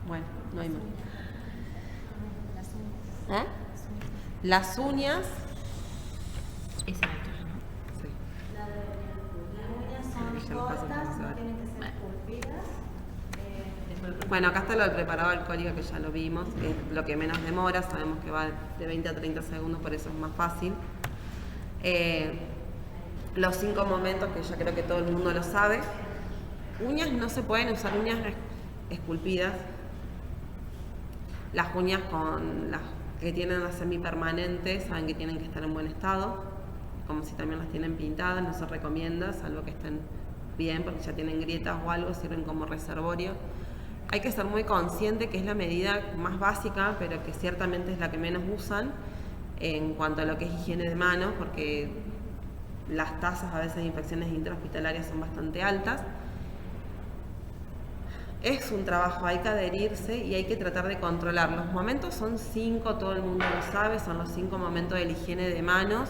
Bueno, no hay más. ¿Eh? Las uñas. Esa es la tuya, ¿no? Sí. Las uñas son cortas, no tienen que ser esculpidas. Bueno, acá está lo del preparado alcohólico que ya lo vimos, es lo que menos demora, sabemos que va de 20 a 30 segundos, por eso es más fácil. Los 5 momentos que yo creo que todo el mundo lo sabe. Uñas, no se pueden usar uñas esculpidas. Las uñas con las que tienen las semipermanentes saben que tienen que estar en buen estado, como si también las tienen pintadas, no se recomienda, salvo que estén bien, porque ya tienen grietas o algo, sirven como reservorio. Hay que ser muy consciente que es la medida más básica, pero que ciertamente es la que menos usan en cuanto a lo que es higiene de manos, porque las tasas a veces de infecciones intrahospitalarias son bastante altas. Es un trabajo, hay que adherirse y hay que tratar de controlar. Los momentos son 5, todo el mundo lo sabe, son los 5 momentos de la higiene de manos.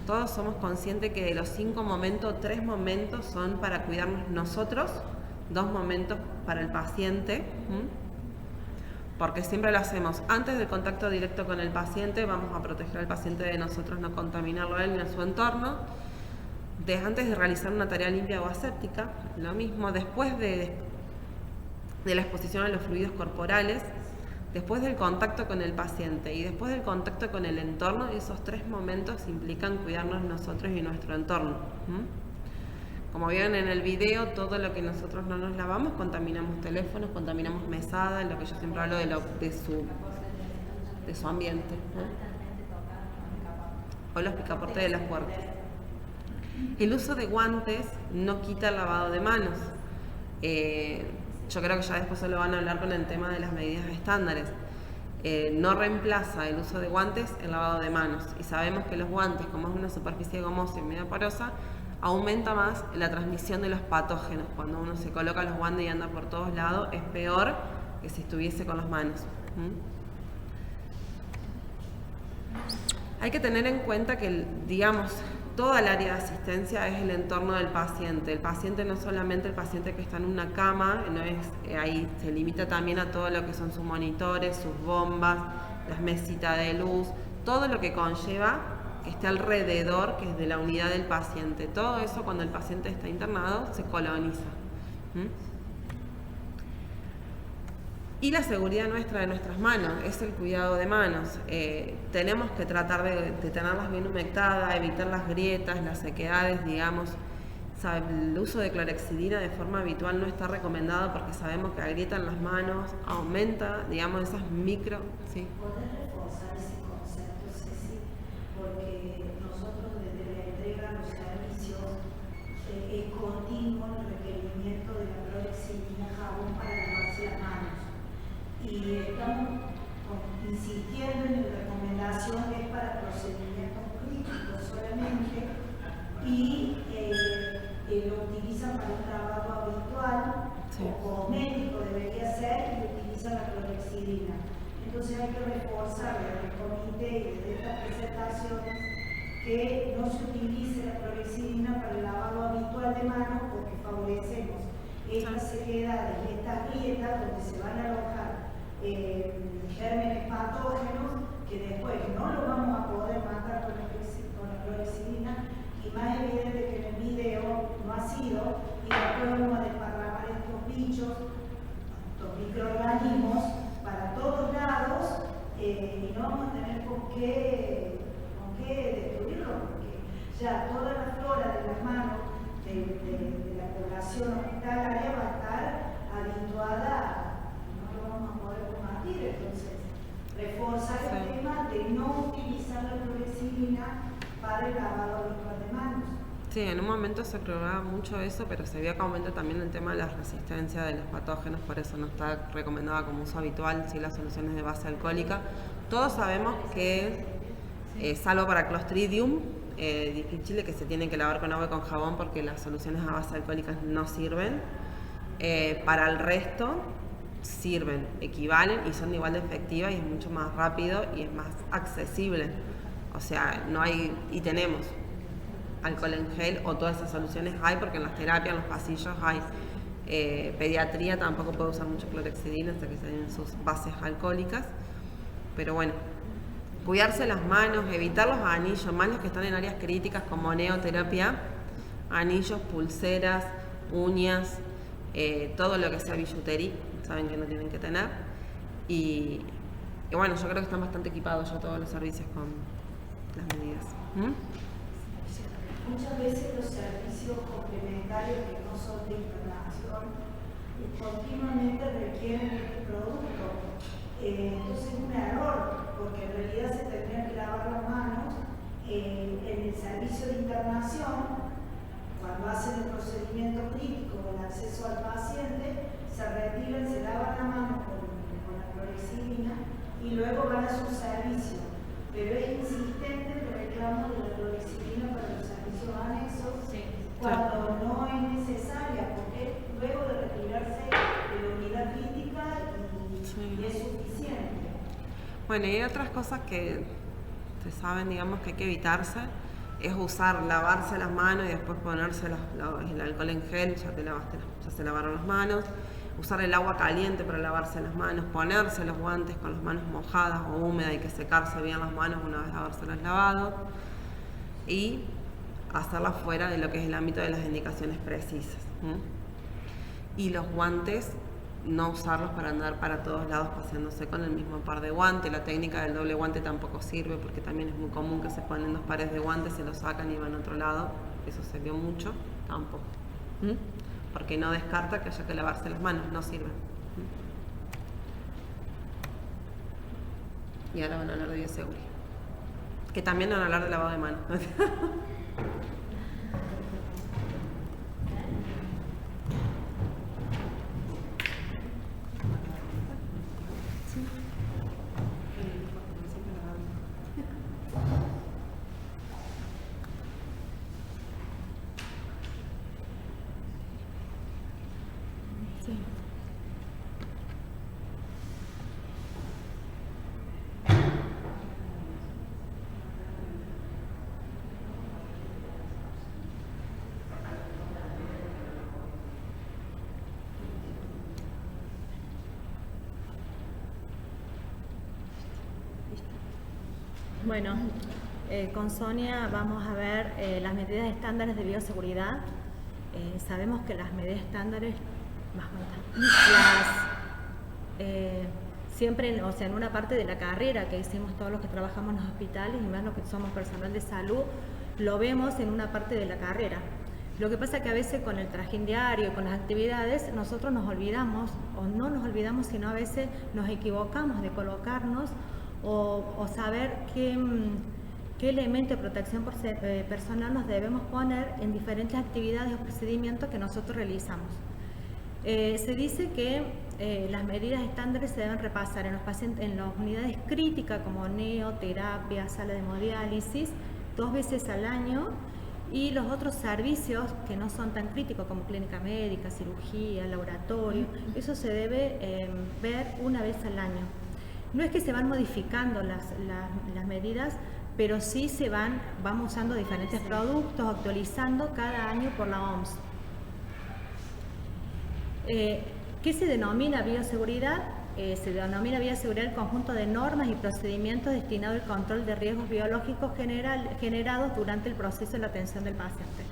Todos somos conscientes que de los 5 momentos, 3 momentos son para cuidarnos nosotros, 2 momentos para el paciente, porque siempre lo hacemos antes del contacto directo con el paciente, vamos a proteger al paciente de nosotros, no contaminarlo a él ni a su entorno. Antes de realizar una tarea limpia o aséptica, lo mismo, después de la exposición a los fluidos corporales, después del contacto con el paciente y después del contacto con el entorno, esos 3 momentos implican cuidarnos nosotros y nuestro entorno. Como vieron en el video, todo lo que nosotros no nos lavamos, contaminamos teléfonos, contaminamos mesada, lo que yo siempre hablo de su ambiente, o los picaportes de las puertas. El uso de guantes no quita el lavado de manos. Yo creo que ya después se lo van a hablar con el tema de las medidas estándares. No reemplaza el uso de guantes el lavado de manos. Y sabemos que los guantes, como es una superficie gomosa y media porosa, aumenta más la transmisión de los patógenos. Cuando uno se coloca los guantes y anda por todos lados, es peor que si estuviese con las manos. Hay que tener en cuenta que, digamos, toda el área de asistencia es el entorno del paciente. El paciente no es solamente el paciente que está en una cama, no es, ahí se limita también a todo lo que son sus monitores, sus bombas, las mesitas de luz, todo lo que conlleva que esté alrededor, que es de la unidad del paciente. Todo eso cuando el paciente está internado se coloniza. Y la seguridad nuestra de nuestras manos, es el cuidado de manos. Tenemos que tratar de tenerlas bien humectadas, evitar las grietas, las sequedades, digamos. El uso de clorhexidina de forma habitual no está recomendado porque sabemos que agrietan las manos, aumenta, digamos, esas micro... ¿Sí? ¿Podés reforzar ese concepto, Ceci? Porque nosotros desde la entrega de los servicios es continuo el requerimiento de la clorhexidina jabón para lavarse las manos. Y estamos insistiendo en la recomendación que es para procedimientos críticos solamente y lo utilizan para un lavado habitual, sí, o como médico debería ser, y utilizan la clorhexidina. Entonces hay que reforzar desde el comité y desde estas presentaciones que no se utilice la clorhexidina para el lavado habitual de manos porque favorecemos estas sequedades y estas grietas donde se van a alojar gérmenes patógenos que después no lo vamos a poder matar con la clorhexidina. Y más evidente que en el video no ha sido, y después vamos a desparramar estos bichos, estos microorganismos para todos lados y no vamos a tener con qué destruirlos, porque ya toda la flora de las manos de la población hospitalaria va a estar habituada, no lo vamos a poder combatir. Entonces, reforzar el tema de no utilizar la clorhexidina para el lavado habitual de manos. Sí, en un momento se probaba mucho eso, pero se vio que aumenta también el tema de la resistencia de los patógenos, por eso no está recomendada como uso habitual, si las soluciones de base alcohólica. Todos sabemos que, salvo para Clostridium difficile, que se tienen que lavar con agua y con jabón porque las soluciones a base alcohólicas no sirven, para el resto sirven, equivalen y son igual de efectivas y es mucho más rápido y es más accesible. O sea, no hay, y tenemos alcohol en gel o todas esas soluciones hay, porque en las terapias, en los pasillos hay. Pediatría tampoco puede usar mucho clorhexidina hasta que tienen sus bases alcohólicas. Pero bueno, cuidarse las manos, evitar los anillos, más los que están en áreas críticas como neoterapia, anillos, pulseras, uñas, todo lo que sea billutería, saben que no tienen que tener. Y bueno, yo creo que están bastante equipados ya todos los servicios con las medidas. Muchas veces los servicios complementarios que no son de internación continuamente requieren este producto. Entonces es un error, porque en realidad se tendrían que lavar las manos en el servicio de internación. Cuando hacen el procedimiento crítico con acceso al paciente, se retiran, se lavan la mano con la clorhexidina y luego van a su servicio. Pero es insistente el reclamo de la clorhexidina para los servicios anexos, sí, cuando no es necesaria, porque luego de retirarse de la unidad crítica y es suficiente. Bueno, y hay otras cosas que se saben, digamos, que hay que evitarse, es lavarse las manos y después ponerse el alcohol en gel, ya se lavaron las manos. Usar el agua caliente para lavarse las manos, ponerse los guantes con las manos mojadas o húmedas, hay que secarse bien las manos una vez de habérselas lavado y hacerlas fuera de lo que es el ámbito de las indicaciones precisas. Y los guantes, no usarlos para andar para todos lados paseándose con el mismo par de guantes. La técnica del doble guante tampoco sirve porque también es muy común que se ponen 2 pares de guantes, se los sacan y van a otro lado. Eso se vio mucho, tampoco. Porque no descarta que haya que lavarse las manos, no sirve. Y ahora van a hablar de bioseguridad, que también van a hablar de lavado de manos. Bueno, con Sonia vamos a ver las medidas estándares de bioseguridad. Sabemos que las medidas estándares, siempre, o sea, en una parte de la carrera que hicimos todos los que trabajamos en los hospitales y más los que somos personal de salud, lo vemos en una parte de la carrera. Lo que pasa que a veces con el trajín diario, con las actividades, nosotros nos olvidamos, o no nos olvidamos, sino a veces nos equivocamos de colocarnos o saber qué elemento de protección personal nos debemos poner en diferentes actividades o procedimientos que nosotros realizamos. Se dice que las medidas estándares se deben repasar en los pacientes, en las unidades críticas como neo, terapia, sala de hemodiálisis, 2 veces al año, y los otros servicios que no son tan críticos como clínica médica, cirugía, laboratorio, eso se debe ver 1 vez al año. No es que se van modificando las medidas, pero sí vamos usando diferentes productos, actualizando cada año por la OMS. ¿Qué se denomina bioseguridad? Se denomina bioseguridad el conjunto de normas y procedimientos destinados al control de riesgos biológicos generados durante el proceso de la atención del paciente.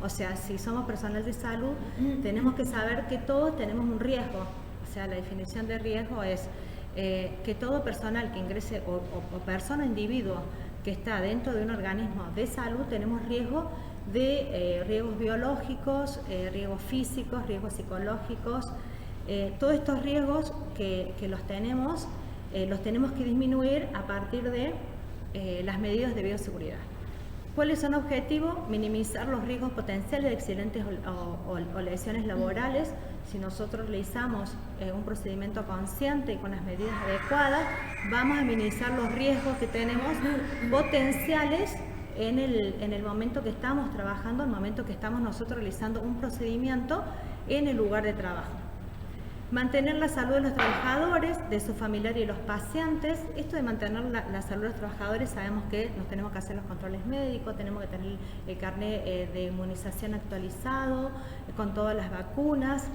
O sea, si somos personal de salud, tenemos que saber que todos tenemos un riesgo. O sea, la definición de riesgo es que todo personal que ingrese o persona o individuo que está dentro de un organismo de salud tenemos riesgo de riesgos biológicos, riesgos físicos, riesgos psicológicos. Todos estos riesgos que los tenemos que disminuir a partir de las medidas de bioseguridad. ¿Cuáles son los objetivos? Minimizar los riesgos potenciales de accidentes o lesiones laborales. Si nosotros realizamos un procedimiento consciente y con las medidas adecuadas, vamos a minimizar los riesgos que tenemos potenciales en el momento que estamos trabajando, en el momento que estamos nosotros realizando un procedimiento en el lugar de trabajo. Mantener la salud de los trabajadores, de sus familiares y los pacientes. Esto de mantener la salud de los trabajadores, sabemos que nos tenemos que hacer los controles médicos, tenemos que tener el carnet de inmunización actualizado, con todas las vacunas.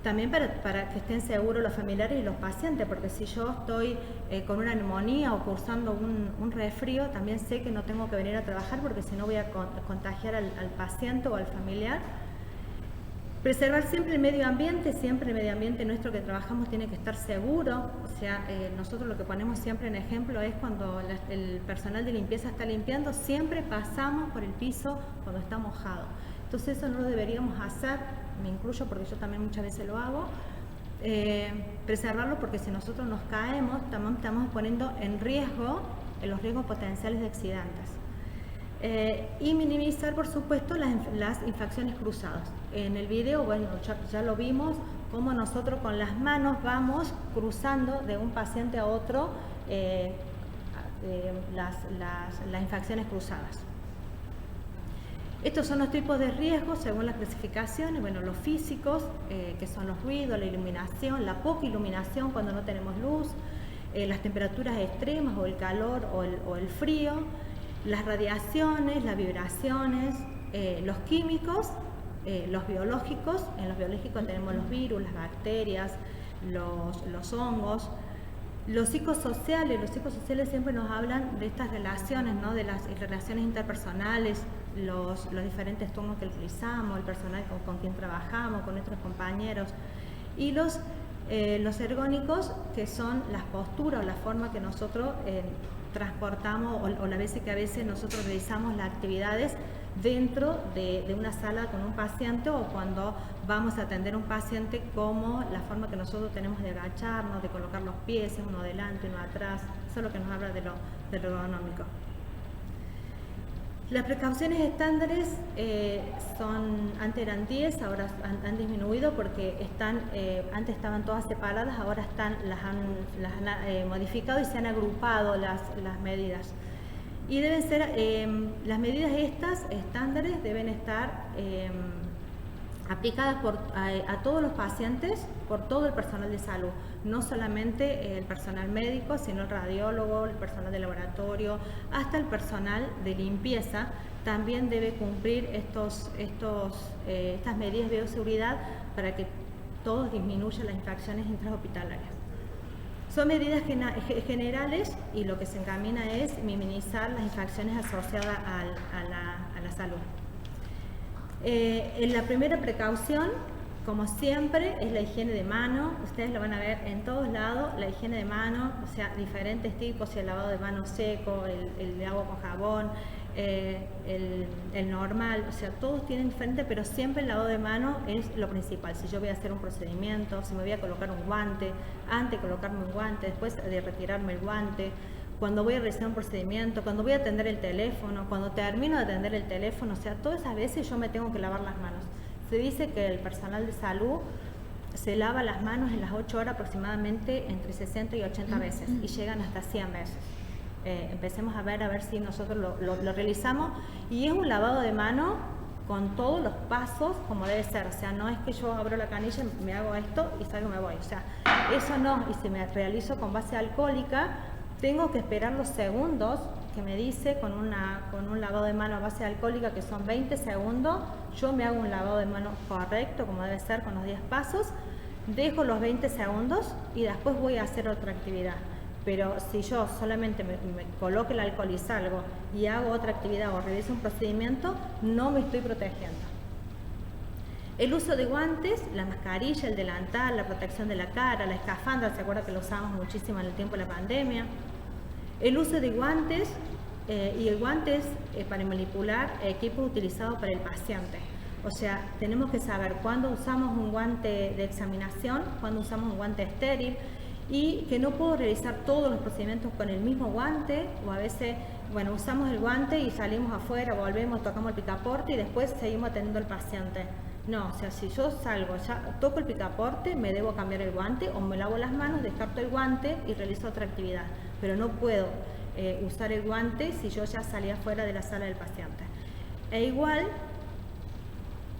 También para que estén seguros los familiares y los pacientes, porque si yo estoy con una neumonía o cursando un resfrío, también sé que no tengo que venir a trabajar porque si no voy a contagiar al paciente o al familiar. Preservar siempre el medio ambiente nuestro que trabajamos tiene que estar seguro. O sea, nosotros lo que ponemos siempre en ejemplo es cuando el personal de limpieza está limpiando, siempre pasamos por el piso cuando está mojado. Entonces eso no lo deberíamos hacer, me incluyo porque yo también muchas veces lo hago. Preservarlo porque si nosotros nos caemos, también estamos poniendo en riesgo los riesgos potenciales de accidentes. Y minimizar, por supuesto, las infracciones cruzadas. En el video, bueno, ya lo vimos, cómo nosotros con las manos vamos cruzando de un paciente a otro las infracciones cruzadas. Estos son los tipos de riesgos según las clasificaciones. Bueno, los físicos, que son los ruidos, la iluminación, la poca iluminación cuando no tenemos luz, las temperaturas extremas o el calor o el frío, las radiaciones, las vibraciones, los químicos, los biológicos. En los biológicos tenemos los virus, las bacterias, los hongos. Los psicosociales siempre nos hablan de estas relaciones, ¿no? De las relaciones interpersonales, los diferentes turnos que utilizamos, el personal con quien trabajamos, con nuestros compañeros. Y los ergónicos, que son las posturas o la forma que nosotros transportamos o las veces que a veces nosotros realizamos las actividades dentro de una sala con un paciente o cuando vamos a atender a un paciente, como la forma que nosotros tenemos de agacharnos, de colocar los pies, uno adelante, uno atrás. Eso es lo que nos habla de lo ergonómico. Las precauciones estándares antes eran 10, ahora han disminuido porque antes estaban todas separadas, ahora las han modificado y se han agrupado las medidas. Y deben ser, las medidas estas estándares deben estar aplicadas a todos los pacientes, por todo el personal de salud, no solamente el personal médico, sino el radiólogo, el personal de laboratorio, hasta el personal de limpieza también debe cumplir estas medidas de bioseguridad para que todos disminuyan las infracciones intrahospitalarias. Son medidas generales y lo que se encamina es minimizar las infracciones asociadas a la salud. En la primera precaución, como siempre, es la higiene de mano. Ustedes lo van a ver en todos lados, la higiene de mano, o sea, diferentes tipos, el lavado de manos seco, el de agua con jabón, el normal, o sea, todos tienen diferente, pero siempre el lavado de mano es lo principal. Si yo voy a hacer un procedimiento, si me voy a colocar un guante, antes de colocarme un guante, después de retirarme el guante, cuando voy a realizar un procedimiento, cuando voy a atender el teléfono, cuando termino de atender el teléfono, o sea, todas esas veces yo me tengo que lavar las manos. Se dice que el personal de salud se lava las manos en las 8 horas aproximadamente entre 60 y 80 veces y llegan hasta 100 veces. Empecemos a ver si nosotros lo realizamos, y es un lavado de mano con todos los pasos como debe ser. O sea, no es que yo abro la canilla, me hago esto y salgo y me voy. O sea, eso no. Y si me realizo con base alcohólica, tengo que esperar los segundos que me dice con un lavado de mano a base alcohólica, que son 20 segundos. Yo me hago un lavado de mano correcto como debe ser con los 10 pasos, dejo los 20 segundos y después voy a hacer otra actividad. Pero si yo solamente me coloco el alcohol y salgo y hago otra actividad o realizo un procedimiento, no me estoy protegiendo. El uso de guantes, la mascarilla, el delantal, la protección de la cara, la escafandra, se acuerda que lo usábamos muchísimo en el tiempo de la pandemia. El uso de guantes y el guante es para manipular equipo utilizado para el paciente. O sea, tenemos que saber cuándo usamos un guante de examinación, cuándo usamos un guante estéril, y que no puedo realizar todos los procedimientos con el mismo guante, o a veces, bueno, usamos el guante y salimos afuera, volvemos, tocamos el picaporte y después seguimos atendiendo al paciente. No, o sea, si yo salgo, ya toco el picaporte, me debo cambiar el guante o me lavo las manos, descarto el guante y realizo otra actividad. Pero no puedo usar el guante si yo ya salí afuera de la sala del paciente. E igual,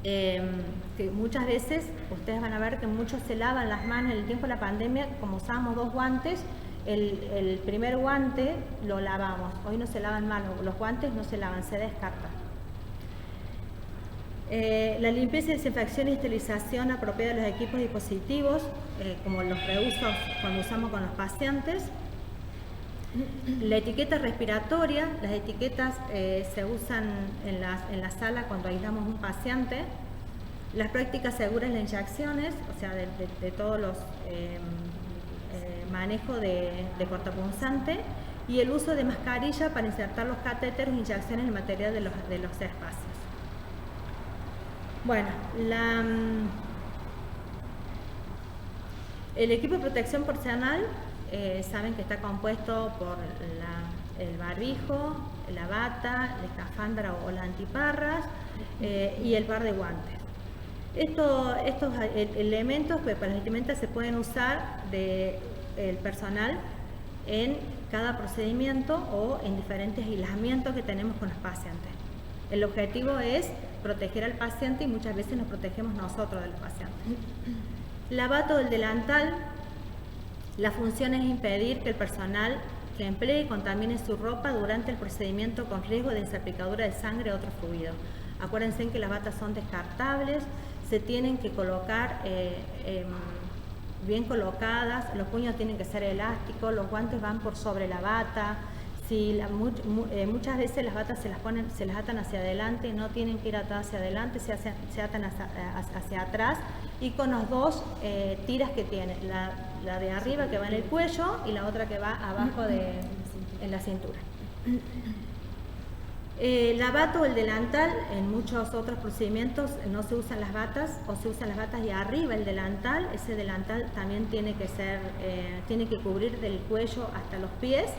que muchas veces ustedes van a ver que muchos se lavan las manos. En el tiempo de la pandemia, como usábamos 2 guantes, el primer guante lo lavamos. Hoy no se lavan manos, los guantes no se lavan, se descartan. La limpieza, desinfección y esterilización apropiada de los equipos y dispositivos, como los reusos cuando usamos con los pacientes. La etiqueta respiratoria, las etiquetas se usan en la sala cuando aislamos un paciente. Las prácticas seguras en las inyecciones, o sea, de todos los manejos de cortopunzante, y el uso de mascarilla para insertar los catéteres e inyecciones en el material de los espacios. Bueno, el equipo de protección personal, saben que está compuesto por el barbijo, la bata, la escafandra o las antiparras y el par de guantes. Estos elementos, pues, para las vestimentas se pueden usar el personal en cada procedimiento o en diferentes aislamientos que tenemos con los pacientes. El objetivo es proteger al paciente y muchas veces nos protegemos nosotros del paciente. La bata o el delantal, la función es impedir que el personal que emplee contamine su ropa durante el procedimiento con riesgo de salpicadura de sangre o otro fluido. Acuérdense que las batas son descartables, se tienen que colocar bien colocadas, los puños tienen que ser elásticos, los guantes van por sobre la bata. Muchas veces las batas se las atan hacia adelante, no tienen que ir atadas hacia adelante, se atan hacia atrás, y con los 2 tiras que tiene, la de arriba que va en el cuello y la otra que va abajo en la cintura. La bata o el delantal, en muchos otros procedimientos no se usan las batas, o se usan las batas y arriba el delantal. Ese delantal también tiene que cubrir del cuello hasta los pies,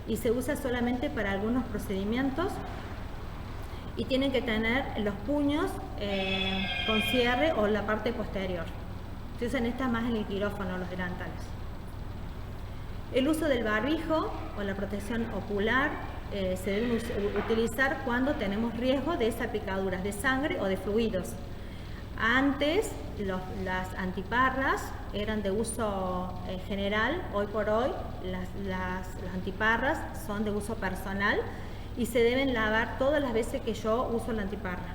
y se usa solamente para algunos procedimientos, y tienen que tener los puños con cierre o la parte posterior. Se usan estas más en el quirófano, los delantales. El uso del barbijo o la protección ocular se debe utilizar cuando tenemos riesgo de salpicaduras de sangre o de fluidos. Antes las antiparras eran de uso general, hoy por hoy las antiparras son de uso personal y se deben lavar todas las veces que yo uso la antiparra.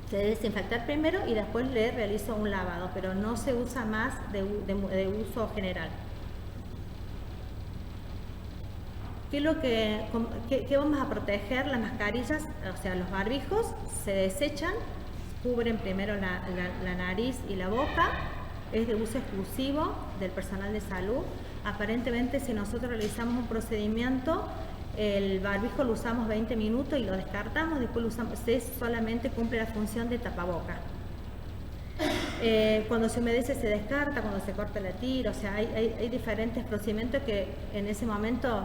Se debe desinfectar primero y después le realizo un lavado, pero no se usa más de uso general. ¿Qué vamos a proteger? Las mascarillas, o sea, los barbijos se desechan, cubren primero la nariz y la boca, es de uso exclusivo del personal de salud. Aparentemente, si nosotros realizamos un procedimiento, el barbijo lo usamos 20 minutos y lo descartamos, después lo usamos, solamente cumple la función de tapaboca. Cuando se humedece se descarta, cuando se corta la tira, o sea, hay diferentes procedimientos que en ese momento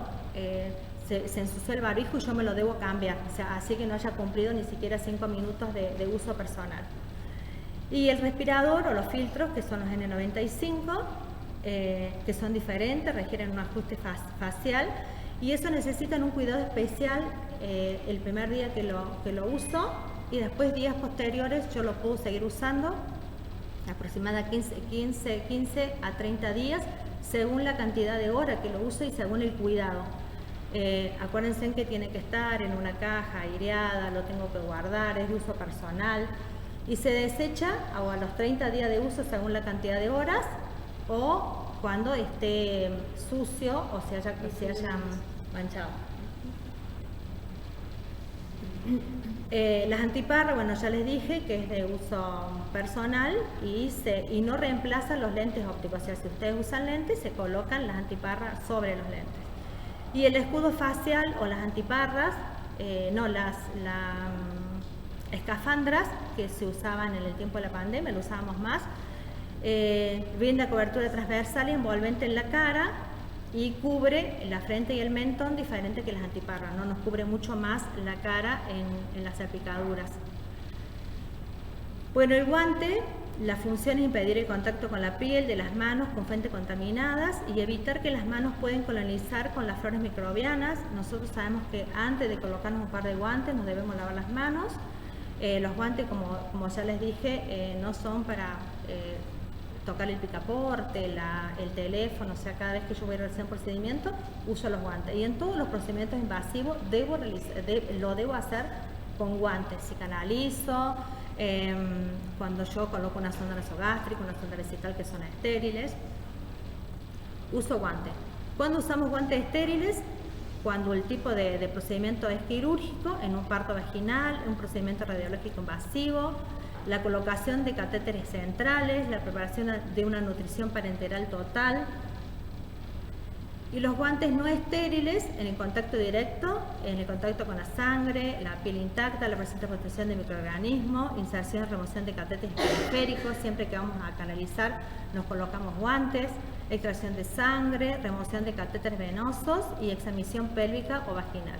se ensució el barbijo y yo me lo debo cambiar, o sea, así que no haya cumplido ni siquiera 5 minutos de uso personal. Y el respirador o los filtros, que son los N95, que son diferentes, requieren un ajuste facial, y eso necesitan un cuidado especial el primer día que lo uso, y después días posteriores yo lo puedo seguir usando aproximadamente 15 a 30 días según la cantidad de horas que lo uso y según el cuidado. Acuérdense que tiene que estar en una caja aireada, lo tengo que guardar, es de uso personal y se desecha a los 30 días de uso según la cantidad de horas o cuando esté sucio o se haya manchado. Las antiparras, bueno, ya les dije que es de uso personal y no reemplazan los lentes ópticos. O sea, si ustedes usan lentes, se colocan las antiparras sobre los lentes. Y el escudo facial o las antiparras, las escafandras que se usaban en el tiempo de la pandemia, lo usábamos más, brinda cobertura transversal y envolvente en la cara y cubre la frente y el mentón diferente que las antiparras, ¿no? Nos cubre mucho más la cara en las salpicaduras. Bueno, el guante, la función es impedir el contacto con la piel de las manos con fuentes contaminadas y evitar que las manos pueden colonizar con las flores microbianas. Nosotros sabemos que antes de colocarnos un par de guantes nos debemos lavar las manos. Los guantes, como ya les dije, no son para tocar el picaporte, el teléfono, o sea, cada vez que yo voy a realizar un procedimiento, uso los guantes. Y en todos los procedimientos invasivos lo debo hacer con guantes. Si canalizo, cuando yo coloco una sonda nasogástrica, una sonda vesical que son estériles, uso guantes. ¿Cuándo usamos guantes estériles? Cuando el tipo de procedimiento es quirúrgico, en un parto vaginal, un procedimiento radiológico invasivo, la colocación de catéteres centrales, la preparación de una nutrición parenteral total. Y los guantes no estériles en el contacto directo, en el contacto con la sangre, la piel intacta, la presente protección de microorganismos, inserción y remoción de catéteres periféricos, siempre que vamos a canalizar nos colocamos guantes, extracción de sangre, remoción de catéteres venosos y examición pélvica o vaginal.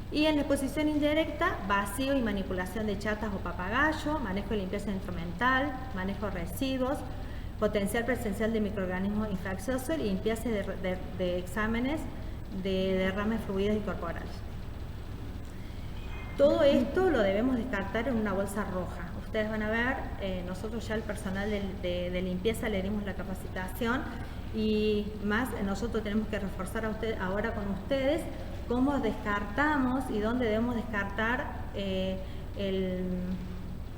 Y en la exposición indirecta, vacío y manipulación de chatas o papagayo, manejo de limpieza instrumental, manejo de residuos, potencial presencial de microorganismos infecciosos y limpieza de exámenes de derrames fluidos y corporales. Todo esto lo debemos descartar en una bolsa roja. Ustedes van a ver, nosotros ya el personal de limpieza le dimos la capacitación y más nosotros tenemos que reforzar ahora con ustedes cómo descartamos y dónde debemos descartar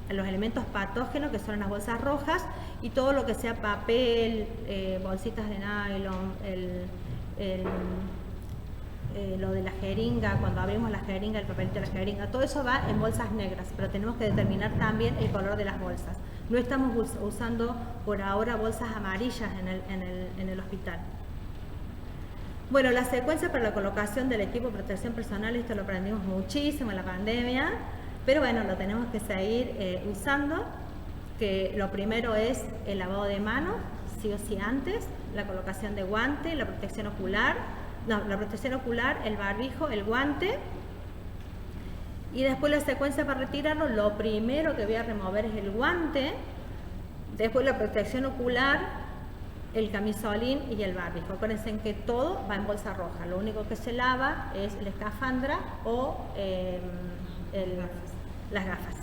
los elementos patógenos que son las bolsas rojas y todo lo que sea papel, bolsitas de nylon, lo de la jeringa, cuando abrimos la jeringa, el papelito de la jeringa, todo eso va en bolsas negras, pero tenemos que determinar también el color de las bolsas. No estamos usando por ahora bolsas amarillas en el hospital. Bueno, la secuencia para la colocación del equipo de protección personal, esto lo aprendimos muchísimo en la pandemia, pero bueno, lo tenemos que seguir usando, que lo primero es el lavado de manos, sí o sí antes, la colocación de guante, la protección ocular, el barbijo, el guante, y después la secuencia para retirarlo, lo primero que voy a remover es el guante, después la protección ocular, el camisolín y el barbijo. Acuérdense que todo va en bolsa roja, lo único que se lava es la escafandra o las gafas.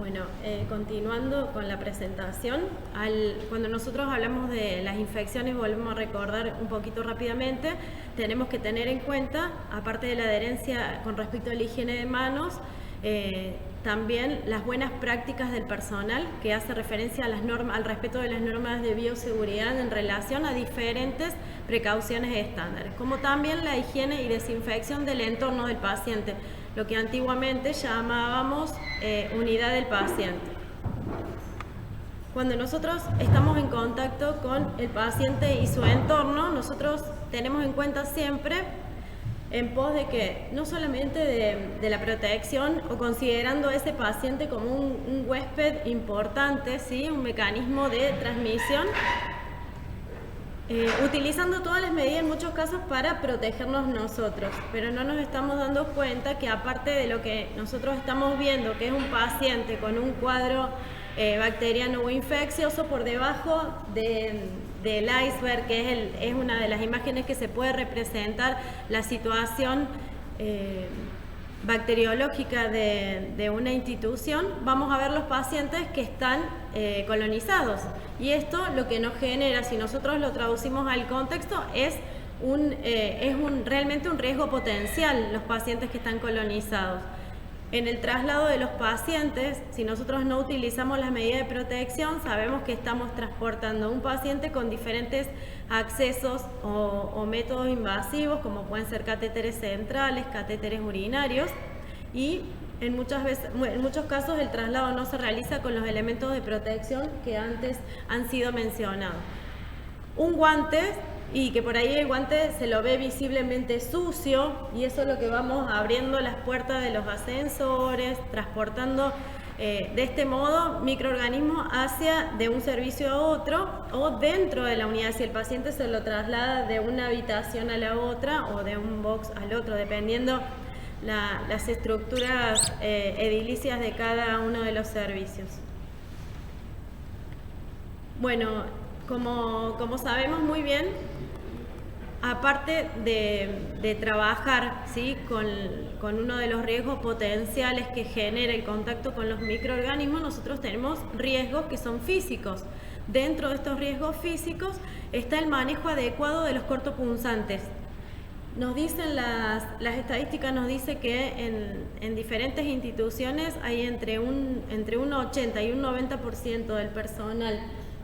Bueno, continuando con la presentación, cuando nosotros hablamos de las infecciones, volvemos a recordar un poquito rápidamente, tenemos que tener en cuenta, aparte de la adherencia con respecto a la higiene de manos, también las buenas prácticas del personal, que hace referencia a las normas, al respeto de las normas de bioseguridad en relación a diferentes precauciones estándares, como también la higiene y desinfección del entorno del paciente, lo que antiguamente llamábamos unidad del paciente. Cuando nosotros estamos en contacto con el paciente y su entorno, nosotros tenemos en cuenta siempre en pos de que no solamente de la protección o considerando a ese paciente como un huésped importante, ¿sí? Un mecanismo de transmisión, utilizando todas las medidas en muchos casos para protegernos nosotros, pero no nos estamos dando cuenta que aparte de lo que nosotros estamos viendo, que es un paciente con un cuadro bacteriano o infeccioso, por debajo del iceberg, que es una de las imágenes que se puede representar la situación bacteriológica de una institución, vamos a ver los pacientes que están colonizados. Y esto lo que nos genera, si nosotros lo traducimos al contexto, es realmente un riesgo potencial los pacientes que están colonizados. En el traslado de los pacientes, si nosotros no utilizamos las medidas de protección, sabemos que estamos transportando a un paciente con diferentes accesos o métodos invasivos, como pueden ser catéteres centrales, catéteres urinarios, y en muchos casos el traslado no se realiza con los elementos de protección que antes han sido mencionados. Un guante, y que por ahí el guante se lo ve visiblemente sucio, y eso es lo que vamos abriendo las puertas de los ascensores, transportando de este modo microorganismos de un servicio a otro o dentro de la unidad, si el paciente se lo traslada de una habitación a la otra o de un box al otro, dependiendo las estructuras edilicias de cada uno de los servicios. Bueno, como sabemos muy bien, aparte de trabajar, ¿sí?, con uno de los riesgos potenciales que genera el contacto con los microorganismos, nosotros tenemos riesgos que son físicos. Dentro de estos riesgos físicos está el manejo adecuado de los cortopunzantes. Nos dicen las estadísticas, nos dice que en diferentes instituciones hay entre un 80 y un 90% del personal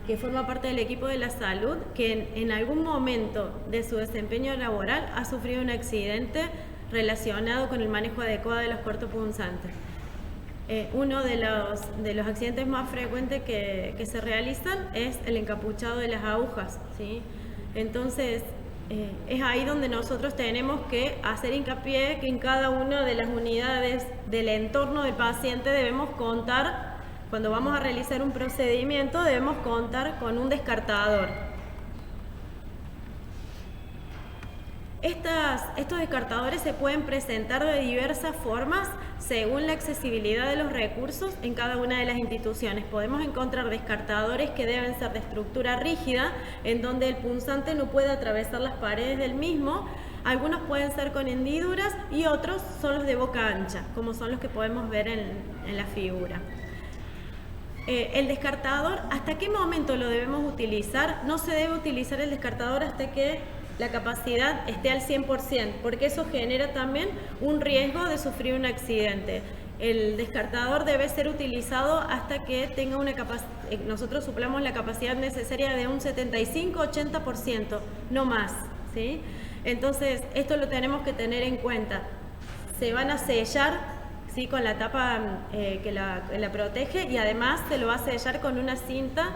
que forma parte del equipo de la salud que en algún momento de su desempeño laboral ha sufrido un accidente relacionado con el manejo adecuado de los cortopunzantes. Uno de los accidentes más frecuentes que se realizan es el encapuchado de las agujas, ¿sí? Entonces, es ahí donde nosotros tenemos que hacer hincapié que en cada una de las unidades del entorno del paciente debemos contar, cuando vamos a realizar un procedimiento, debemos contar con un descartador. Estos descartadores se pueden presentar de diversas formas según la accesibilidad de los recursos en cada una de las instituciones. Podemos encontrar descartadores que deben ser de estructura rígida, en donde el punzante no puede atravesar las paredes del mismo. Algunos pueden ser con hendiduras y otros son los de boca ancha, como son los que podemos ver en la figura. El descartador, ¿hasta qué momento lo debemos utilizar? No se debe utilizar el descartador hasta que la capacidad esté al 100%, porque eso genera también un riesgo de sufrir un accidente. El descartador debe ser utilizado hasta que tenga una capacidad, nosotros suplamos la capacidad necesaria de un 75-80%, no más, ¿sí? Entonces, esto lo tenemos que tener en cuenta. Se van a sellar, ¿sí?, con la tapa que la protege, y además se lo va a sellar con una cinta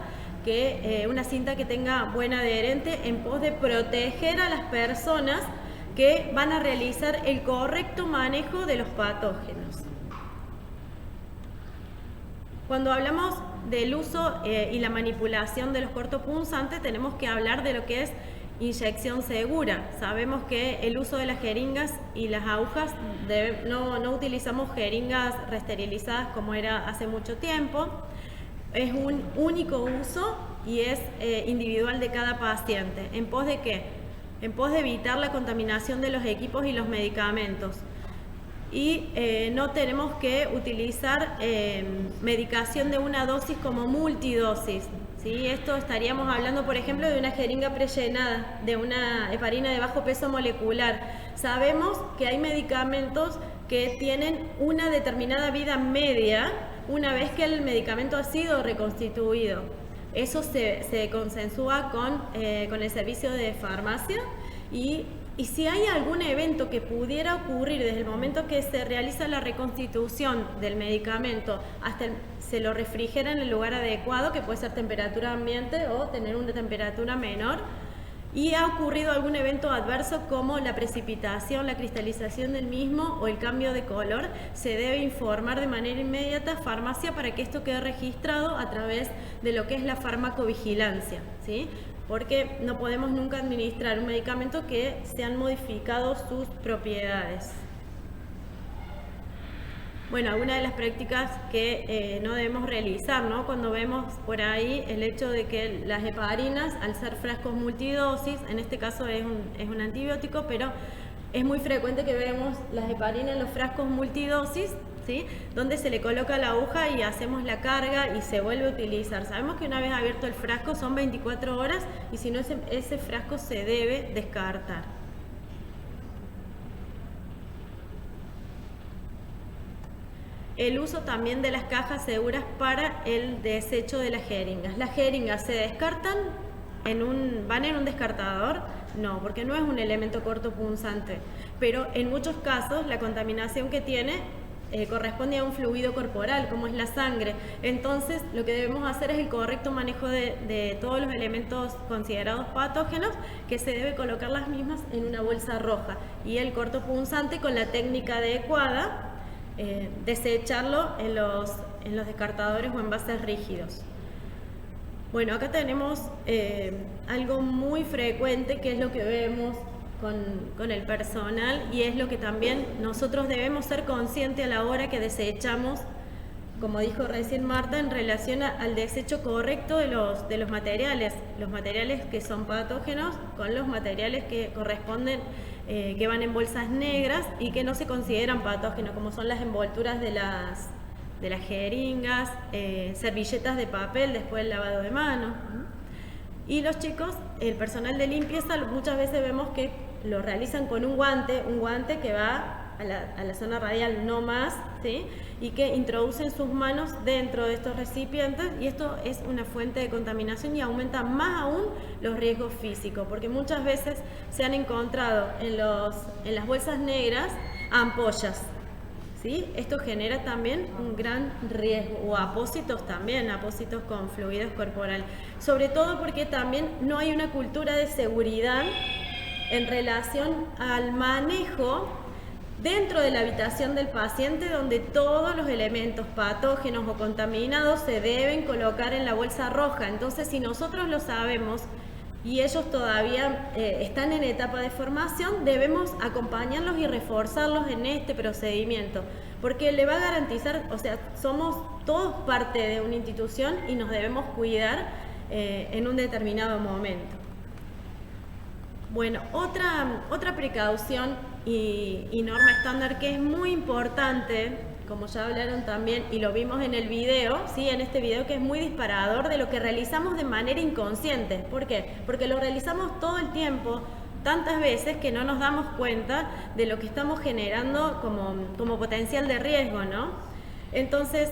que tenga buena adherente en pos de proteger a las personas que van a realizar el correcto manejo de los patógenos. Cuando hablamos del uso y la manipulación de los cortopunzantes, tenemos que hablar de lo que es inyección segura. Sabemos que el uso de las jeringas y las agujas, no utilizamos jeringas reesterilizadas como era hace mucho tiempo. Es un único uso y es individual de cada paciente. ¿En pos de qué? En pos de evitar la contaminación de los equipos y los medicamentos. y no tenemos que utilizar medicación de una dosis como multidosis. ¿Sí? Esto estaríamos hablando, por ejemplo, de una jeringa prellenada, de una heparina de bajo peso molecular. Sabemos que hay medicamentos que tienen una determinada vida media una vez que el medicamento ha sido reconstituido. Eso se consensúa con el servicio de farmacia y si hay algún evento que pudiera ocurrir desde el momento que se realiza la reconstitución del medicamento hasta se lo refrigera en el lugar adecuado, que puede ser temperatura ambiente o tener una temperatura menor, y ha ocurrido algún evento adverso como la precipitación, la cristalización del mismo o el cambio de color, se debe informar de manera inmediata a farmacia para que esto quede registrado a través de lo que es la farmacovigilancia, ¿sí? Porque no podemos nunca administrar un medicamento que se han modificado sus propiedades. Bueno, algunas de las prácticas que no debemos realizar, ¿no? Cuando vemos por ahí el hecho de que las heparinas, al ser frascos multidosis, en este caso es un antibiótico, pero es muy frecuente que vemos las heparinas en los frascos multidosis, ¿sí? Donde se le coloca la aguja y hacemos la carga y se vuelve a utilizar. Sabemos que una vez abierto el frasco son 24 horas y si no ese frasco se debe descartar. El uso también de las cajas seguras para el desecho de las jeringas. Las jeringas se descartan, ¿van en un descartador? No, porque no es un elemento cortopunzante, pero en muchos casos la contaminación que tiene corresponde a un fluido corporal, como es la sangre. Entonces, lo que debemos hacer es el correcto manejo de todos los elementos considerados patógenos, que se debe colocar las mismas en una bolsa roja. Y el cortopunzante, con la técnica adecuada, desecharlo en los descartadores o envases rígidos. Bueno, acá tenemos algo muy frecuente que es lo que vemos con el personal y es lo que también nosotros debemos ser conscientes a la hora que desechamos, como dijo recién Marta, en relación al desecho correcto de los materiales que son patógenos con los materiales que corresponden, que van en bolsas negras y que no se consideran patógenos, como son las envolturas de las jeringas, servilletas de papel después del lavado de manos. Y los chicos, el personal de limpieza, muchas veces vemos que lo realizan con un guante que va a la zona radial, no más, ¿sí? Y que introducen sus manos dentro de estos recipientes y esto es una fuente de contaminación y aumenta más aún los riesgos físicos, porque muchas veces se han encontrado en las bolsas negras ampollas, ¿sí? Esto genera también un gran riesgo, o apósitos también, apósitos con fluidos corporales, sobre todo porque también no hay una cultura de seguridad en relación al manejo dentro de la habitación del paciente, donde todos los elementos patógenos o contaminados se deben colocar en la bolsa roja. Entonces, si nosotros lo sabemos y ellos todavía están en etapa de formación, debemos acompañarlos y reforzarlos en este procedimiento, porque le va a garantizar, o sea, somos todos parte de una institución y nos debemos cuidar en un determinado momento. Bueno, otra precaución y norma estándar que es muy importante, como ya hablaron también y lo vimos en el video, ¿sí? En este video, que es muy disparador de lo que realizamos de manera inconsciente. ¿Por qué? Porque lo realizamos todo el tiempo, tantas veces que no nos damos cuenta de lo que estamos generando como potencial de riesgo, ¿no? Entonces,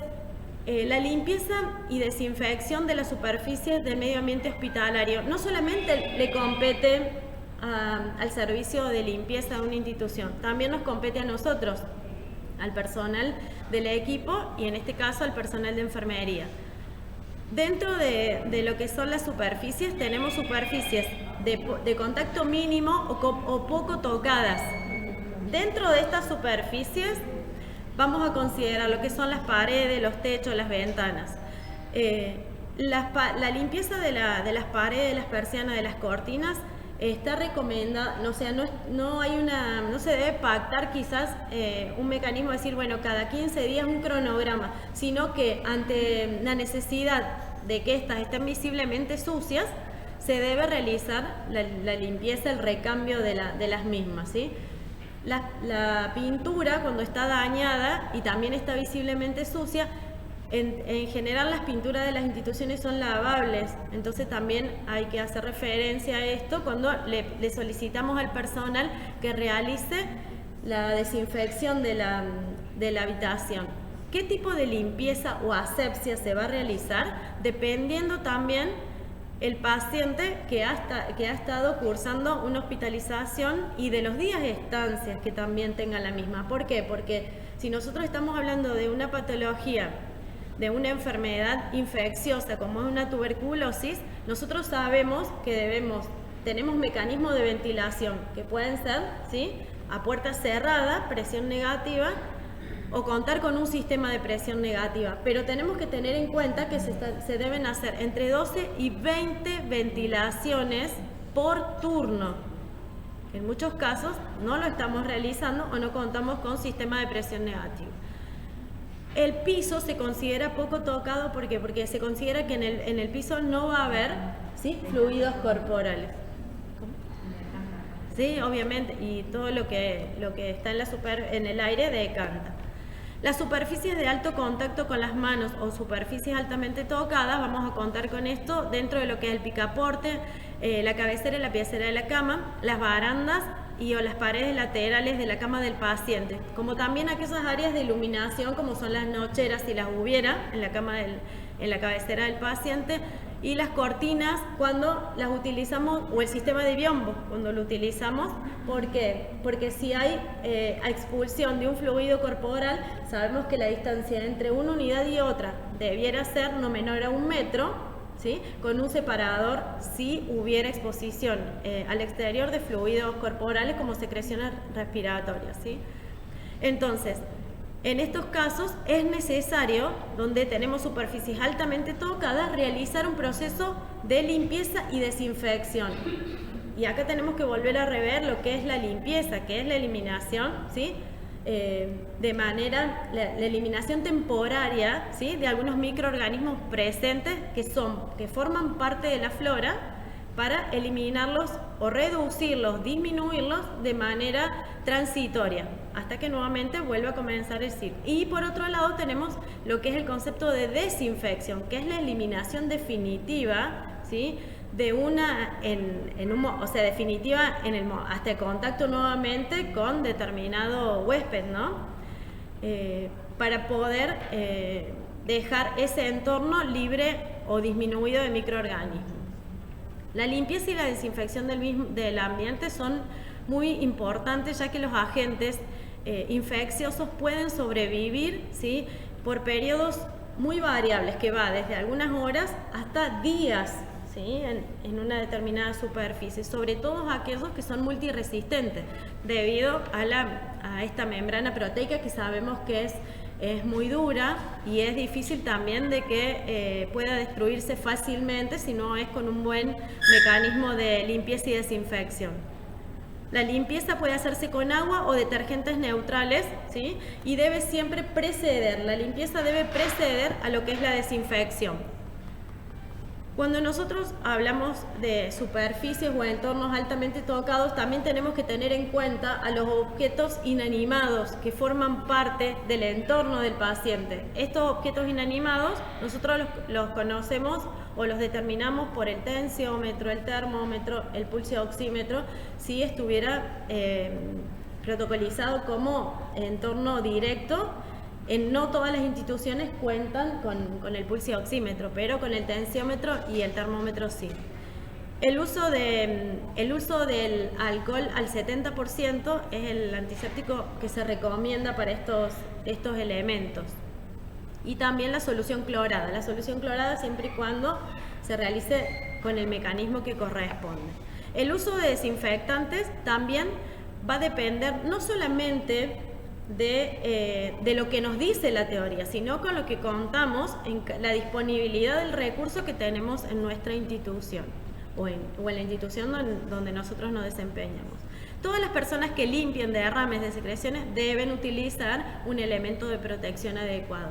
la limpieza y desinfección de las superficies del medio ambiente hospitalario no solamente le compete al servicio de limpieza de una institución, también nos compete a nosotros, al personal del equipo y en este caso al personal de enfermería. Dentro de lo que son las superficies, tenemos superficies de contacto mínimo o poco tocadas. Dentro de estas superficies vamos a considerar lo que son las paredes, los techos, las ventanas. La limpieza de las paredes, de las persianas, de las cortinas está recomendada, no se debe pactar quizás un mecanismo de decir, bueno, cada 15 días un cronograma, sino que ante la necesidad de que estas estén visiblemente sucias, se debe realizar la limpieza, el recambio de las mismas, ¿sí? La pintura, cuando está dañada y también está visiblemente sucia, en general las pinturas de las instituciones son lavables, entonces también hay que hacer referencia a esto cuando le solicitamos al personal que realice la desinfección de la habitación. ¿Qué tipo de limpieza o asepsia se va a realizar? Dependiendo también el paciente que ha estado cursando una hospitalización y de los días de estancias que también tenga la misma. ¿Por qué? Porque si nosotros estamos hablando de una patología, de una enfermedad infecciosa como es una tuberculosis, nosotros sabemos que tenemos mecanismos de ventilación que pueden ser, ¿sí?, a puerta cerrada, presión negativa, o contar con un sistema de presión negativa, pero tenemos que tener en cuenta que se deben hacer entre 12 y 20 ventilaciones por turno. En muchos casos no lo estamos realizando o no contamos con sistema de presión negativa. El piso se considera poco tocado, ¿por qué? Porque se considera que en el piso no va a haber, ¿sí?, fluidos corporales. Sí, obviamente, y todo lo que está en el aire decanta. Las superficies de alto contacto con las manos o superficies altamente tocadas, vamos a contar con esto dentro de lo que es el picaporte, la cabecera y la piecera de la cama, las barandas o las paredes laterales de la cama del paciente, como también aquellas áreas de iluminación como son las nocheras, si las hubiera en la cabecera del paciente, y las cortinas cuando las utilizamos, o el sistema de biombo cuando lo utilizamos. ¿Por qué? Porque si hay expulsión de un fluido corporal, sabemos que la distancia entre una unidad y otra debiera ser no menor a 1 metro, ¿sí?, con un separador si hubiera exposición al exterior de fluidos corporales como secreciones respiratorias, ¿sí? Entonces, en estos casos es necesario, donde tenemos superficies altamente tocadas, realizar un proceso de limpieza y desinfección. Y acá tenemos que volver a rever lo que es la limpieza, que es la eliminación, ¿sí?, de manera, la eliminación temporaria, ¿sí?, de algunos microorganismos presentes que forman parte de la flora, para eliminarlos o reducirlos, disminuirlos de manera transitoria, hasta que nuevamente vuelva a comenzar el ciclo. Y por otro lado tenemos lo que es el concepto de desinfección, que es la eliminación definitiva, ¿sí?, de definitiva hasta el contacto nuevamente con determinado huésped, ¿no? Para poder dejar ese entorno libre o disminuido de microorganismos. La limpieza y la desinfección del ambiente son muy importantes, ya que los agentes infecciosos pueden sobrevivir, ¿sí?, por periodos muy variables, que va desde algunas horas hasta días, ¿sí?, en una determinada superficie, sobre todo aquellos que son multiresistentes, debido a esta membrana proteica que sabemos que es muy dura y es difícil también de que pueda destruirse fácilmente si no es con un buen mecanismo de limpieza y desinfección. La limpieza puede hacerse con agua o detergentes neutrales, ¿sí?, y debe siempre preceder, la limpieza debe preceder a lo que es la desinfección. Cuando nosotros hablamos de superficies o entornos altamente tocados, también tenemos que tener en cuenta a los objetos inanimados que forman parte del entorno del paciente. Estos objetos inanimados nosotros los conocemos o los determinamos por el tensiómetro, el termómetro, el pulsioxímetro, si estuviera protocolizado como entorno directo. No todas las instituciones cuentan con el pulsioxímetro, pero con el tensiómetro y el termómetro sí. El uso del alcohol al 70% es el antiséptico que se recomienda para estos elementos. Y también la solución clorada siempre y cuando se realice con el mecanismo que corresponde. El uso de desinfectantes también va a depender no solamente de lo que nos dice la teoría, sino con lo que contamos en la disponibilidad del recurso que tenemos en nuestra institución o en la institución donde nosotros nos desempeñamos. Todas las personas que limpien derrames de secreciones deben utilizar un elemento de protección adecuado.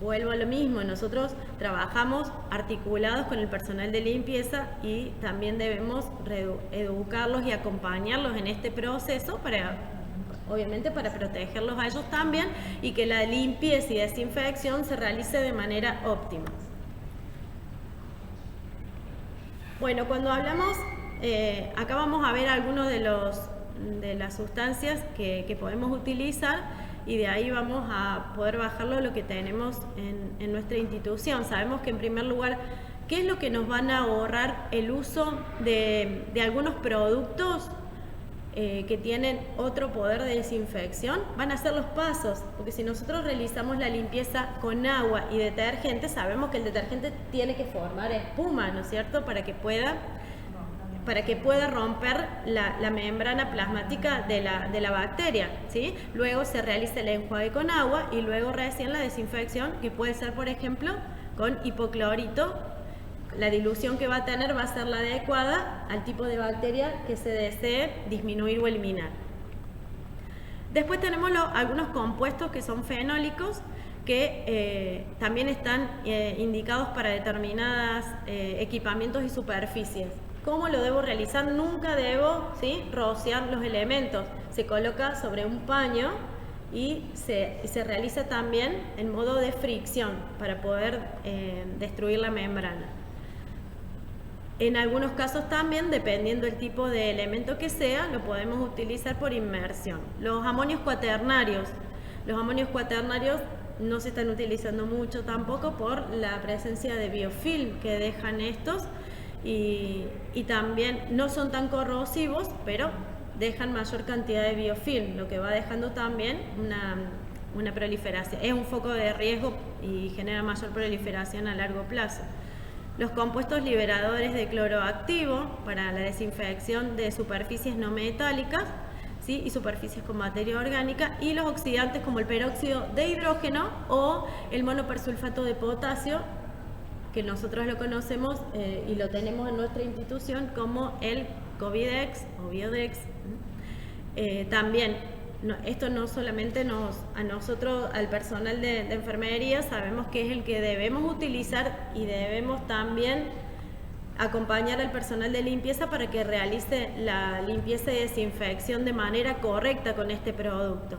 Vuelvo a lo mismo, nosotros trabajamos articulados con el personal de limpieza y también debemos educarlos y acompañarlos en este proceso para obviamente para protegerlos a ellos también y que la limpieza y desinfección se realice de manera óptima. Bueno, cuando hablamos, acá vamos a ver algunos de las sustancias que podemos utilizar y de ahí vamos a poder bajarlo a lo que tenemos en nuestra institución. Sabemos que en primer lugar, ¿qué es lo que nos van a ahorrar el uso de algunos productos que tienen otro poder de desinfección? Van a ser los pasos, porque si nosotros realizamos la limpieza con agua y detergente, sabemos que el detergente tiene que formar espuma, ¿no es cierto?, para que pueda romper la membrana plasmática de la bacteria, ¿sí? Luego se realiza el enjuague con agua y luego recién la desinfección, que puede ser, por ejemplo, con hipoclorito. La dilución que va a tener va a ser la adecuada al tipo de bacteria que se desee disminuir o eliminar. Después tenemos algunos compuestos que son fenólicos, que también están indicados para determinados equipamientos y superficies. ¿Cómo lo debo realizar? Nunca debo, ¿sí?, rociar los elementos. Se coloca sobre un paño y se realiza también en modo de fricción para poder destruir la membrana. En algunos casos también, dependiendo del tipo de elemento que sea, lo podemos utilizar por inmersión. Los amonios cuaternarios no se están utilizando mucho tampoco por la presencia de biofilm que dejan estos y también no son tan corrosivos, pero dejan mayor cantidad de biofilm, lo que va dejando también una proliferación. Es un foco de riesgo y genera mayor proliferación a largo plazo. Los compuestos liberadores de cloro activo para la desinfección de superficies no metálicas, ¿sí?, y superficies con materia orgánica, y los oxidantes como el peróxido de hidrógeno o el monopersulfato de potasio, que nosotros lo conocemos y lo tenemos en nuestra institución como el Covidex o Biodex. También, esto no solamente a nosotros, al personal de enfermería, sabemos que es el que debemos utilizar y debemos también acompañar al personal de limpieza para que realice la limpieza y desinfección de manera correcta con este producto.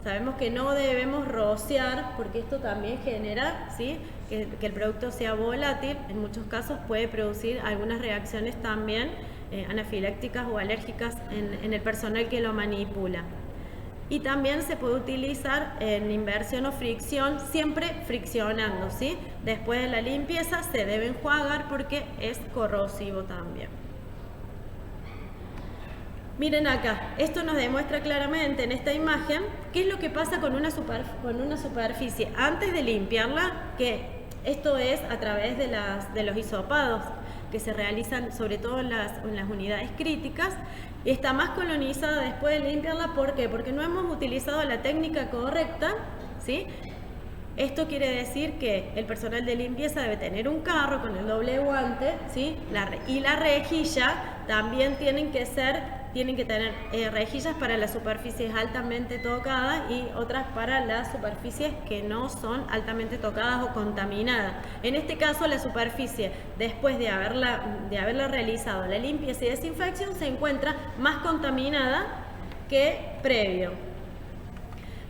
Sabemos que no debemos rociar porque esto también genera, ¿sí?, que el producto sea volátil. En muchos casos puede producir algunas reacciones también anafilácticas o alérgicas en el personal que lo manipula. Y también se puede utilizar en inversión o fricción, siempre friccionando, ¿sí? Después de la limpieza se debe enjuagar porque es corrosivo también. Miren acá, esto nos demuestra claramente en esta imagen qué es lo que pasa con una superficie antes de limpiarla, que esto es a través de los hisopados que se realizan sobre todo en las unidades críticas. Y está más colonizada después de limpiarla. ¿Por qué? Porque no hemos utilizado la técnica correcta, ¿sí? Esto quiere decir que el personal de limpieza debe tener un carro con el doble guante, ¿sí? Y la rejilla también tienen que tener rejillas para las superficies altamente tocadas y otras para las superficies que no son altamente tocadas o contaminadas. En este caso, la superficie, después de haberla realizado la limpieza y desinfección, se encuentra más contaminada que previo.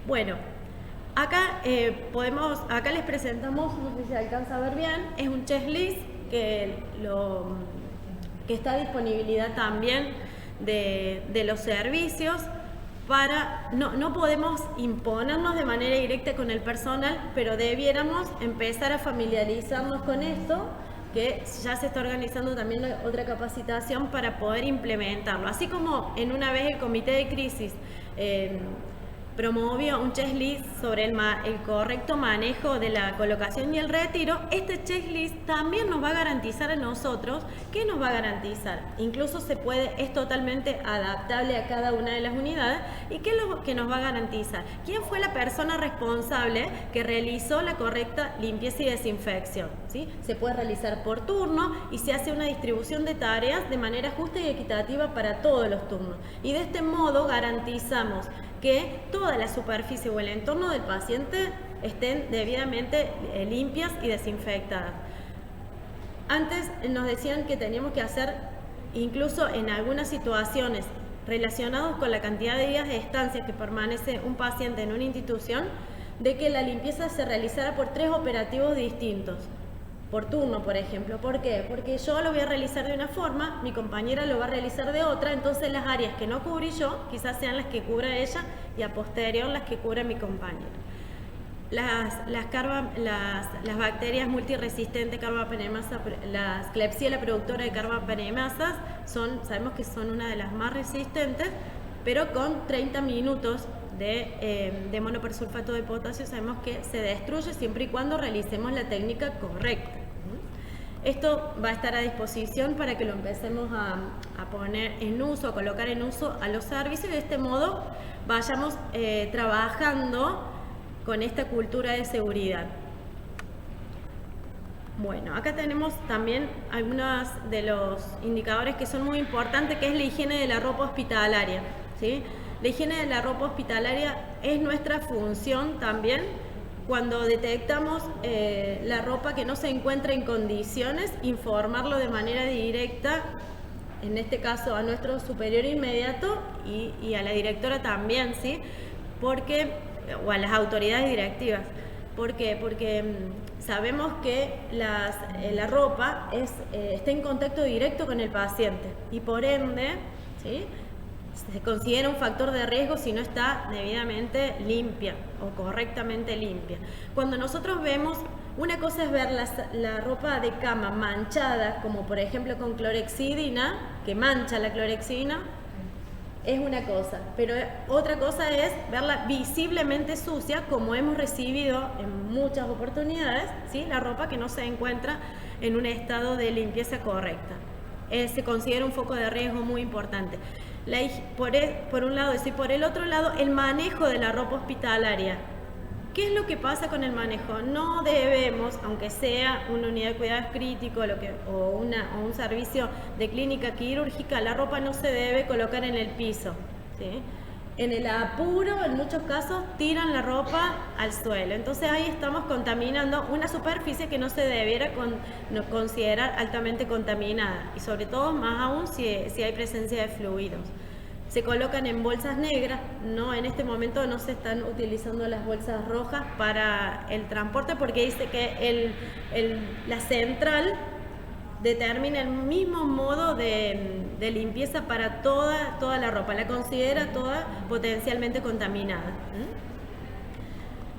Bueno, acá les presentamos, no sé si se alcanza a ver bien, es un checklist que está a disponibilidad también de los servicios. No podemos imponernos de manera directa con el personal, pero debiéramos empezar a familiarizarnos con esto, que ya se está organizando también otra capacitación para poder implementarlo. Así como en una vez el comité de crisis promovió un checklist sobre el correcto manejo de la colocación y el retiro, este checklist también nos va a garantizar a nosotros. ¿Qué nos va a garantizar? Incluso es totalmente adaptable a cada una de las unidades. ¿Y qué es lo que nos va a garantizar? ¿Quién fue la persona responsable que realizó la correcta limpieza y desinfección? ¿Sí? Se puede realizar por turno y se hace una distribución de tareas de manera justa y equitativa para todos los turnos. Y de este modo garantizamos que toda la superficie o el entorno del paciente estén debidamente limpias y desinfectadas. Antes nos decían que teníamos que hacer, incluso en algunas situaciones, relacionados con la cantidad de días de estancia que permanece un paciente en una institución, de que la limpieza se realizara por 3 operativos distintos, por turno, por ejemplo. ¿Por qué? Porque yo lo voy a realizar de una forma, mi compañera lo va a realizar de otra, entonces las áreas que no cubrí yo, quizás sean las que cubra ella y a posterior las que cubra mi compañera. Las bacterias multiresistentes carbapenemasas, la Klebsiella productora de carbapenemasas, sabemos que son una de las más resistentes, pero con 30 minutos de monopersulfato de potasio sabemos que se destruye siempre y cuando realicemos la técnica correcta. Esto va a estar a disposición para que lo empecemos a poner en uso, a colocar en uso a los servicios, y de este modo vayamos trabajando con esta cultura de seguridad. Bueno, acá tenemos también algunos de los indicadores que son muy importantes, que es la higiene de la ropa hospitalaria, ¿sí? La higiene de la ropa hospitalaria es nuestra función también. Cuando detectamos la ropa que no se encuentra en condiciones, informarlo de manera directa, en este caso a nuestro superior inmediato y a la directora también, ¿sí? O a las autoridades directivas. ¿Por qué? Porque sabemos que la ropa está en contacto directo con el paciente y por ende, ¿sí?, se considera un factor de riesgo si no está debidamente limpia o correctamente limpia. Cuando nosotros vemos, una cosa es ver la ropa de cama manchada, como por ejemplo con clorhexidina, que mancha la clorhexidina, es una cosa, pero otra cosa es verla visiblemente sucia, como hemos recibido en muchas oportunidades, ¿sí?, la ropa que no se encuentra en un estado de limpieza correcta. Se considera un foco de riesgo muy importante. Por un lado, y por el otro lado, el manejo de la ropa hospitalaria. ¿Qué es lo que pasa con el manejo? No debemos, aunque sea una unidad de cuidados críticos o un servicio de clínica quirúrgica, la ropa no se debe colocar en el piso, ¿sí? En el apuro, en muchos casos, tiran la ropa al suelo. Entonces ahí estamos contaminando una superficie que no se debiera considerar altamente contaminada. Y sobre todo, más aún, si hay presencia de fluidos. Se colocan en bolsas negras. No, en este momento no se están utilizando las bolsas rojas para el transporte, porque dice que la central determina el mismo modo de limpieza para toda la ropa, la considera toda potencialmente contaminada.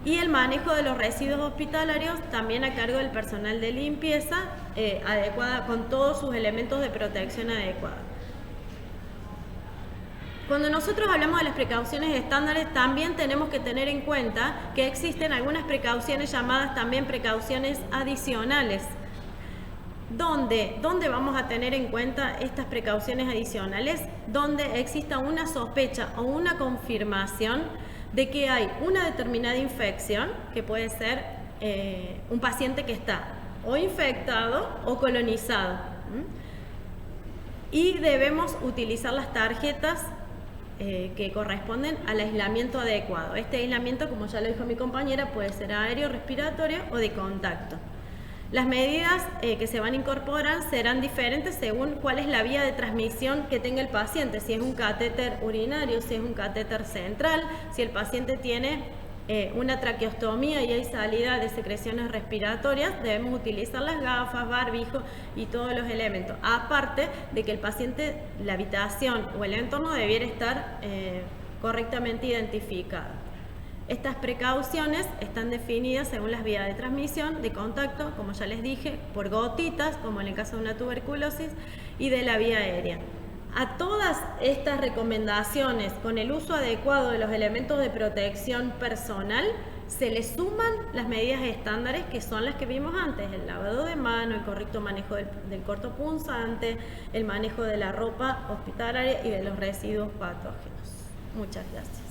Y el manejo de los residuos hospitalarios también a cargo del personal de limpieza adecuada, con todos sus elementos de protección adecuados. Cuando nosotros hablamos de las precauciones estándares, también tenemos que tener en cuenta que existen algunas precauciones llamadas también precauciones adicionales. ¿Dónde vamos a tener en cuenta estas precauciones adicionales? Donde exista una sospecha o una confirmación de que hay una determinada infección, que puede ser un paciente que está o infectado o colonizado. Y debemos utilizar las tarjetas que corresponden al aislamiento adecuado. Este aislamiento, como ya lo dijo mi compañera, puede ser aéreo, respiratorio o de contacto. Las medidas que se van a incorporar serán diferentes según cuál es la vía de transmisión que tenga el paciente, si es un catéter urinario, si es un catéter central, si el paciente tiene una traqueostomía y hay salida de secreciones respiratorias, debemos utilizar las gafas, barbijo y todos los elementos. Aparte de que el paciente, la habitación o el entorno debiera estar correctamente identificado. Estas precauciones están definidas según las vías de transmisión, de contacto, como ya les dije, por gotitas, como en el caso de una tuberculosis, y de la vía aérea. A todas estas recomendaciones, con el uso adecuado de los elementos de protección personal, se le suman las medidas estándares, que son las que vimos antes: el lavado de manos, el correcto manejo del cortopunzante, el manejo de la ropa hospitalaria y de los residuos patógenos. Muchas gracias.